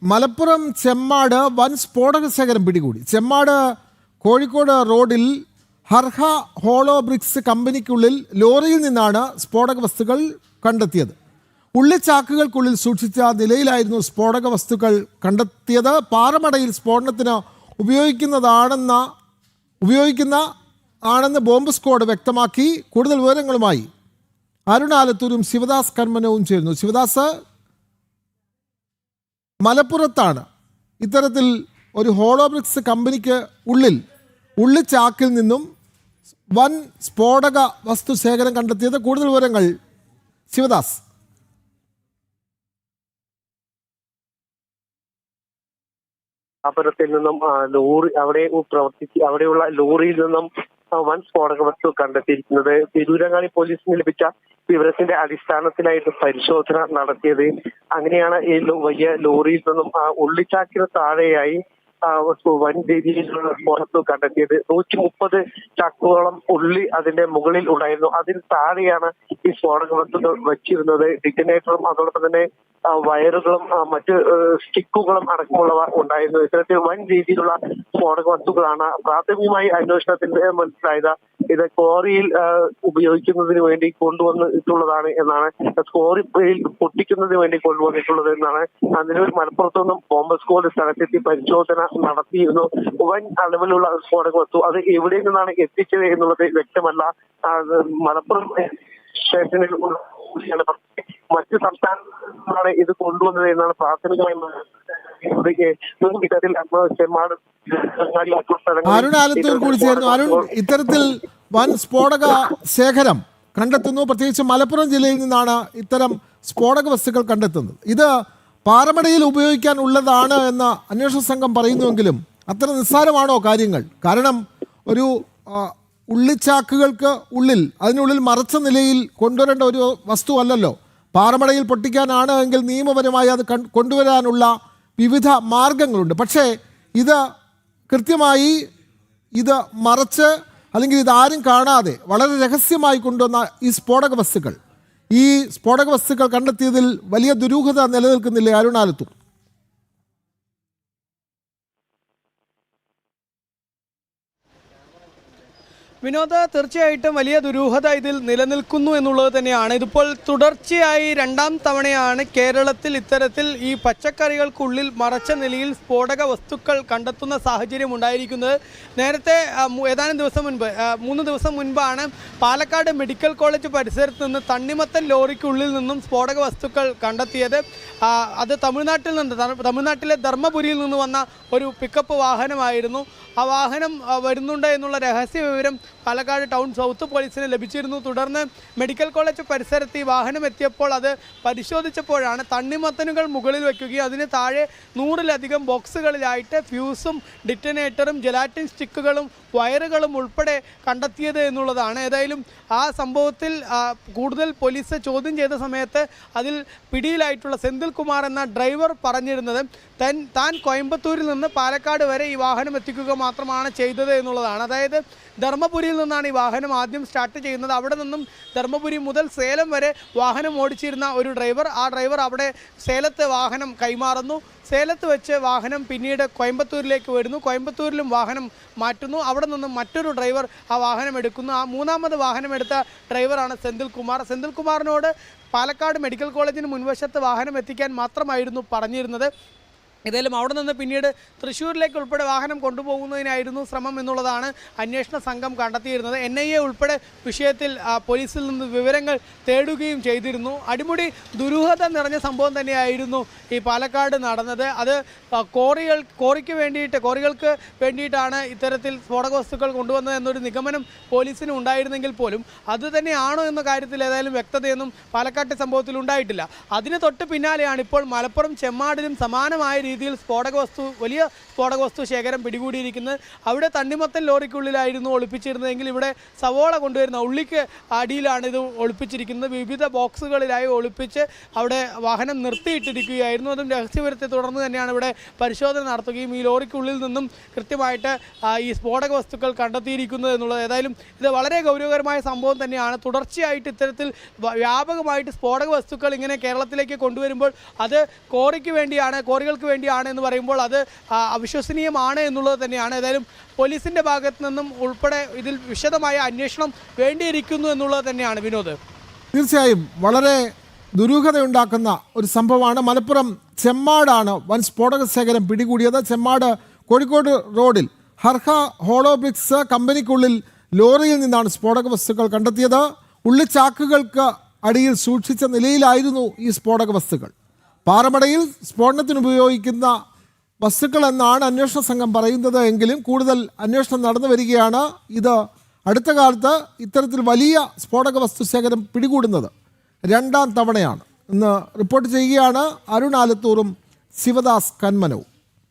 മലപ്പുറം ചെമ്മാട് വൻ സ്ഫോടക ശേഖരം പിടികൂടി. ചെമ്മാട് കോഴിക്കോട് റോഡിൽ ഹർഹ ഹോളോ ബ്രിക്സ് കമ്പനിക്കുള്ളിൽ ലോറിയിൽ നിന്നാണ് സ്ഫോടക വസ്തുക്കൾ കണ്ടെത്തിയത്. ഉള്ളിച്ചാക്കുകൾക്കുള്ളിൽ സൂക്ഷിച്ച നിലയിലായിരുന്നു സ്ഫോടക വസ്തുക്കൾ കണ്ടെത്തിയത്. പാറമടയിൽ സ്ഫോടനത്തിന് ഉപയോഗിക്കുന്നതാണെന്ന് ബോംബ് സ്ക്വാഡ് വ്യക്തമാക്കി. കൂടുതൽ വിവരങ്ങളുമായി അരുൺ ആലത്തൂരും ശിവദാസ് കർമ്മനവും ചേരുന്നു. ശിവദാസ്, മലപ്പുറത്താണ് ഇത്തരത്തിൽ ഒരു ഹോളോബ്രിക്സ് കമ്പനിക്ക് ഉള്ളിച്ചാക്കിൽ നിന്നും വൻ സ്ഫോടക വസ്തു ശേഖരം കണ്ടെത്തിയത്. കൂടുതൽ വിവരങ്ങൾ ശിവദാസ്. സ്ഥാപനത്തിൽ നിന്നും ലോറി അവിടെയുള്ള ലോറിയിൽ നിന്നും വൻ സ്ഫോടക വസ്തു കണ്ടെത്തിയിരിക്കുന്നത്. തിരൂരങ്ങാടി പോലീസിന് ലഭിച്ച വിവരത്തിന്റെ അടിസ്ഥാനത്തിലായിട്ട് പരിശോധന നടത്തിയത്. അങ്ങനെയാണ് ഈ വലിയ ലോറിയിൽ നിന്നും ഉള്ളിച്ചാക്കിന് താഴെയായി വൻ രീതിയിലുള്ള പുറത്തു കണ്ടെത്തിയത്. 130 ചാക്കുകളോളം ഉള്ളി അതിന്റെ മുകളിൽ ഉണ്ടായിരുന്നു. അതിന് താഴെയാണ് ഈ സ്ഫോടക വസ്തുക്കൾ വച്ചിരുന്നത്. ഡിറ്റനേറ്ററും അതോടൊപ്പം തന്നെ വയറുകളും മറ്റ് സ്റ്റിക്കുകളും അടക്കമുള്ളവ ഉണ്ടായിരുന്നു. ഇത്തരത്തിൽ വൻ രീതിയിലുള്ള സ്ഫോടക വസ്തുക്കളാണ് പ്രാഥമികമായി അന്വേഷണത്തിന്റെ മനസ്സിലായത്. ഇത് ക്വാറിയിൽ ഉപയോഗിക്കുന്നതിന് വേണ്ടി കൊണ്ടുവന്നിട്ടുള്ളതാണ് എന്നാണ്, ക്വാറിയിൽ പൊട്ടിക്കുന്നതിന് വേണ്ടി കൊണ്ടുവന്നിട്ടുള്ളത് എന്നാണ്. അതിനൊരു മലപ്പുറത്തു നിന്നും ബോംബ് സ്ക്വാഡ് സ്ഥലത്തെത്തി പരിശോധന നടത്തിയിരുന്നു. വൻ അളവിലുള്ള സ്ഫോടക വസ്തു അത് എവിടെ നിന്നാണ് എത്തിച്ചത് എന്നുള്ളത് വ്യക്തമല്ല. മലപ്പുറം സ്റ്റേഷനിൽ മറ്റ് സംസ്ഥാനങ്ങളാണ് ഇത് കൊണ്ടുവന്നത് എന്നാണ് പ്രാഥമികമായി. അരുൺ ആലത്തൂർ കൂടി ചേർന്നു. അരുൺ, ഇത്തരത്തിൽ വൻ സ്ഫോടക ശേഖരം കണ്ടെത്തുന്നു. പ്രത്യേകിച്ച് മലപ്പുറം ജില്ലയിൽ നിന്നാണ് ഇത്തരം സ്ഫോടക വസ്തുക്കൾ കണ്ടെത്തുന്നത്. ഇത് പാറമടയിൽ ഉപയോഗിക്കാൻ ഉള്ളതാണ് എന്ന് അന്വേഷണ സംഘം പറയുന്നുവെങ്കിലും അത്ര നിസ്സാരമാണോ കാര്യങ്ങൾ? കാരണം ഒരു ഉള്ളിച്ചാക്കുകൾക്ക് അതിനുള്ളിൽ മറച്ച നിലയിൽ കൊണ്ടുവരേണ്ട ഒരു വസ്തു അല്ലല്ലോ. പാറമടയിൽ പൊട്ടിക്കാനാണ് എങ്കിൽ നിയമപരമായി അത് കൊണ്ടുവരാനുള്ള വിവിധ മാർഗങ്ങളുണ്ട്. പക്ഷേ ഇത് കൃത്യമായി ഇത് മറച്ച് അല്ലെങ്കിൽ ഇതാരും കാണാതെ വളരെ രഹസ്യമായി കൊണ്ടുവന്ന ഈ സ്ഫോടക വസ്തുക്കൾ കണ്ടെത്തിയതിൽ വലിയ ദുരൂഹത നിലനിൽക്കുന്നില്ലേ അരുൺ ആലത്തൂർ? വിനോദ, തീർച്ചയായിട്ടും വലിയ ദുരൂഹത ഇതിൽ നിലനിൽക്കുന്നു എന്നുള്ളത് തന്നെയാണ്. ഇതിപ്പോൾ തുടർച്ചയായി 2ാം തവണയാണ് കേരളത്തിൽ ഇത്തരത്തിൽ ഈ പച്ചക്കറികൾക്കുള്ളിൽ മറച്ച നിലയിൽ സ്ഫോടക വസ്തുക്കൾ കണ്ടെത്തുന്ന സാഹചര്യം ഉണ്ടായിരിക്കുന്നത്. നേരത്തെ ഏതാനും ദിവസം മുൻപ് 3 ദിവസം മുൻപാണ് പാലക്കാട് മെഡിക്കൽ കോളേജ് പരിസരത്ത് നിന്ന് തണ്ണിമത്തൻ ലോറിക്കുള്ളിൽ നിന്നും സ്ഫോടക വസ്തുക്കൾ കണ്ടെത്തിയത്. അത് തമിഴ്നാട്ടിലെ ധർമ്മപുരിയിൽ നിന്ന് വന്ന ഒരു പിക്കപ്പ് വാഹനമായിരുന്നു. ആ വാഹനം വരുന്നുണ്ട് എന്നുള്ള രഹസ്യ വിവരം പാലക്കാട് ടൗൺ സൗത്ത് പോലീസിന് ലഭിച്ചിരുന്നു. തുടർന്ന് മെഡിക്കൽ കോളേജ് പരിസരത്ത് ഈ വാഹനം എത്തിയപ്പോൾ അത് പരിശോധിച്ചപ്പോഴാണ് തണ്ണിമത്തനുകൾ മുകളിൽ വയ്ക്കുകയും അതിന് താഴെ 100-ലധികം ബോക്സുകളിലായിട്ട് ഫ്യൂസും ഡിറ്റനേറ്ററും ജെലാറ്റിൻ സ്റ്റിക്കുകളും വയറുകളും ഉൾപ്പെടെ കണ്ടെത്തിയത് എന്നുള്ളതാണ്. ഏതായാലും ആ സംഭവത്തിൽ കൂടുതൽ പോലീസ് ചോദ്യം ചെയ്ത സമയത്ത് അതിൽ പിടിയിലായിട്ടുള്ള സെന്തിൽ കുമാർ എന്ന ഡ്രൈവർ പറഞ്ഞിരുന്നത് താൻ കോയമ്പത്തൂരിൽ നിന്ന് പാലക്കാട് വരെ ഈ വാഹനം എത്തിക്കുക മാത്രമാണ് ചെയ്തത് എന്നുള്ളതാണ്. അതായത് ധർമ്മപുരിയിൽ നിന്നാണ് ഈ വാഹനം ആദ്യം സ്റ്റാർട്ട് ചെയ്യുന്നത്. അവിടെ നിന്നും ധർമ്മപുരി മുതൽ സേലം വരെ വാഹനം ഓടിച്ചിരുന്ന ഒരു ഡ്രൈവർ, ആ ഡ്രൈവർ അവിടെ സേലത്ത് വാഹനം കൈമാറുന്നു. സേലത്ത് വെച്ച് വാഹനം പിന്നീട് കോയമ്പത്തൂരിലേക്ക് വരുന്നു. കോയമ്പത്തൂരിലും വാഹനം മാറ്റുന്നു. അവിടെ നിന്നും മറ്റൊരു ഡ്രൈവർ ആ വാഹനം എടുക്കുന്നു. ആ 3ാമത് വാഹനം എടുത്ത ഡ്രൈവറാണ് സെന്തിൽ കുമാർ. സെന്തിൽ കുമാറിനോട് പാലക്കാട് മെഡിക്കൽ കോളേജിന് മുൻവശത്ത് വാഹനം എത്തിക്കാൻ മാത്രമായിരുന്നു പറഞ്ഞിരുന്നത്. ഏതായാലും അവിടെ നിന്ന് പിന്നീട് തൃശ്ശൂരിലേക്ക് ഉൾപ്പെടെ വാഹനം കൊണ്ടുപോകുന്നതിനായിരുന്നു ശ്രമം എന്നുള്ളതാണ് അന്വേഷണ സംഘം കണ്ടെത്തിയിരുന്നത്. NIA ഉൾപ്പെടെ വിഷയത്തിൽ പോലീസിൽ നിന്ന് വിവരങ്ങൾ തേടുകയും ചെയ്തിരുന്നു. അടിമുടി ദുരൂഹത നിറഞ്ഞ സംഭവം തന്നെയായിരുന്നു ഈ പാലക്കാട് നടന്നത്. അത് കോറികൾക്ക് വേണ്ടിയിട്ടാണ് ഇത്തരത്തിൽ സ്ഫോടക വസ്തുക്കൾ കൊണ്ടുവന്നത് എന്നൊരു നിഗമനം പോലീസിന് ഉണ്ടായിരുന്നെങ്കിൽ പോലും അത് തന്നെയാണോ എന്ന കാര്യത്തിൽ ഏതായാലും വ്യക്തതയൊന്നും പാലക്കാട്ടെ സംഭവത്തിൽ ഉണ്ടായിട്ടില്ല. അതിന് തൊട്ട് പിന്നാലെയാണ് ഇപ്പോൾ മലപ്പുറം ചെമ്മാടിലും സമാനമായ രീതിയിൽ വലിയ സ്ഫോടക വസ്തു ശേഖരം പിടികൂടിയിരിക്കുന്നത്. അവിടെ തണ്ണിമത്തൻ ലോറിക്കുള്ളിലായിരുന്നു ഒളിപ്പിച്ചിരുന്നതെങ്കിൽ ഇവിടെ സവോള കൊണ്ടുവരുന്ന ഉള്ളിക്ക് അടിയിലാണ് ഇത് ഒളിപ്പിച്ചിരിക്കുന്നത്. വിവിധ ബോക്സുകളിലായി ഒളിപ്പിച്ച് അവിടെ വാഹനം നിർത്തിയിട്ടിരിക്കുകയായിരുന്നു. അതും രഹസ്യവിവരത്തെ തുടർന്ന് തന്നെയാണ് ഇവിടെ പരിശോധന നടത്തുകയും ഈ ലോറിക്കുള്ളിൽ നിന്നും കൃത്യമായിട്ട് ഈ സ്ഫോടക വസ്തുക്കൾ കണ്ടെത്തിയിരിക്കുന്നത് എന്നുള്ളത്. ഏതായാലും ഇത് വളരെ ഗൗരവകരമായ സംഭവം തന്നെയാണ്. തുടർച്ചയായിട്ട് ഇത്തരത്തിൽ വ്യാപകമായിട്ട് സ്ഫോടക വസ്തുക്കൾ ഇങ്ങനെ കേരളത്തിലേക്ക് കൊണ്ടുവരുമ്പോൾ അത് കോറികൾക്ക് വേണ്ടി വേണ്ടിയാണ് എന്ന് പറയുമ്പോൾ അത് അവിശ്വസനീയമാണ് എന്നുള്ളത് തന്നെയാണ്. ഏതായാലും പോലീസിന്റെ ഭാഗത്തു നിന്നും ഉൾപ്പെടെ ഇതിൽ വിശദമായ അന്വേഷണം വേണ്ടിയിരിക്കുന്നു എന്നുള്ളത് തന്നെയാണ് വിനോദ്. തീർച്ചയായും വളരെ ദുരൂഹതയുണ്ടാക്കുന്ന ഒരു സംഭവമാണ്. മലപ്പുറം ചെമ്മാടാണ് വൻ സ്ഫോടക ശേഖരം പിടികൂടിയത്. ചെമ്മാട് കോഴിക്കോട് റോഡിൽ ഹർഹ ഹോളോബ്രിക്സ് കമ്പനിക്കുള്ളിൽ ലോറിയിൽ നിന്നാണ് സ്ഫോടക വസ്തുക്കൾ കണ്ടെത്തിയത്. ഉള്ളിച്ചാക്കുകൾക്ക് അടിയിൽ സൂക്ഷിച്ച നിലയിലായിരുന്നു ഈ സ്ഫോടക വസ്തുക്കൾ. പാറമടയിൽ സ്ഫോടനത്തിന് ഉപയോഗിക്കുന്ന വസ്തുക്കൾ എന്നാണ് അന്വേഷണ സംഘം പറയുന്നത് എങ്കിലും കൂടുതൽ അന്വേഷണം നടന്നു വരികയാണ്. ഇത് അടുത്ത കാലത്ത് ഇത്തരത്തിൽ വലിയ സ്ഫോടക വസ്തു ശേഖരം പിടികൂടുന്നത് രണ്ടാം തവണയാണ്. ഇന്ന് റിപ്പോർട്ട് ചെയ്യുകയാണ് അരുൺ ആലത്തൂറും ശിവദാസ് കന്മനവും.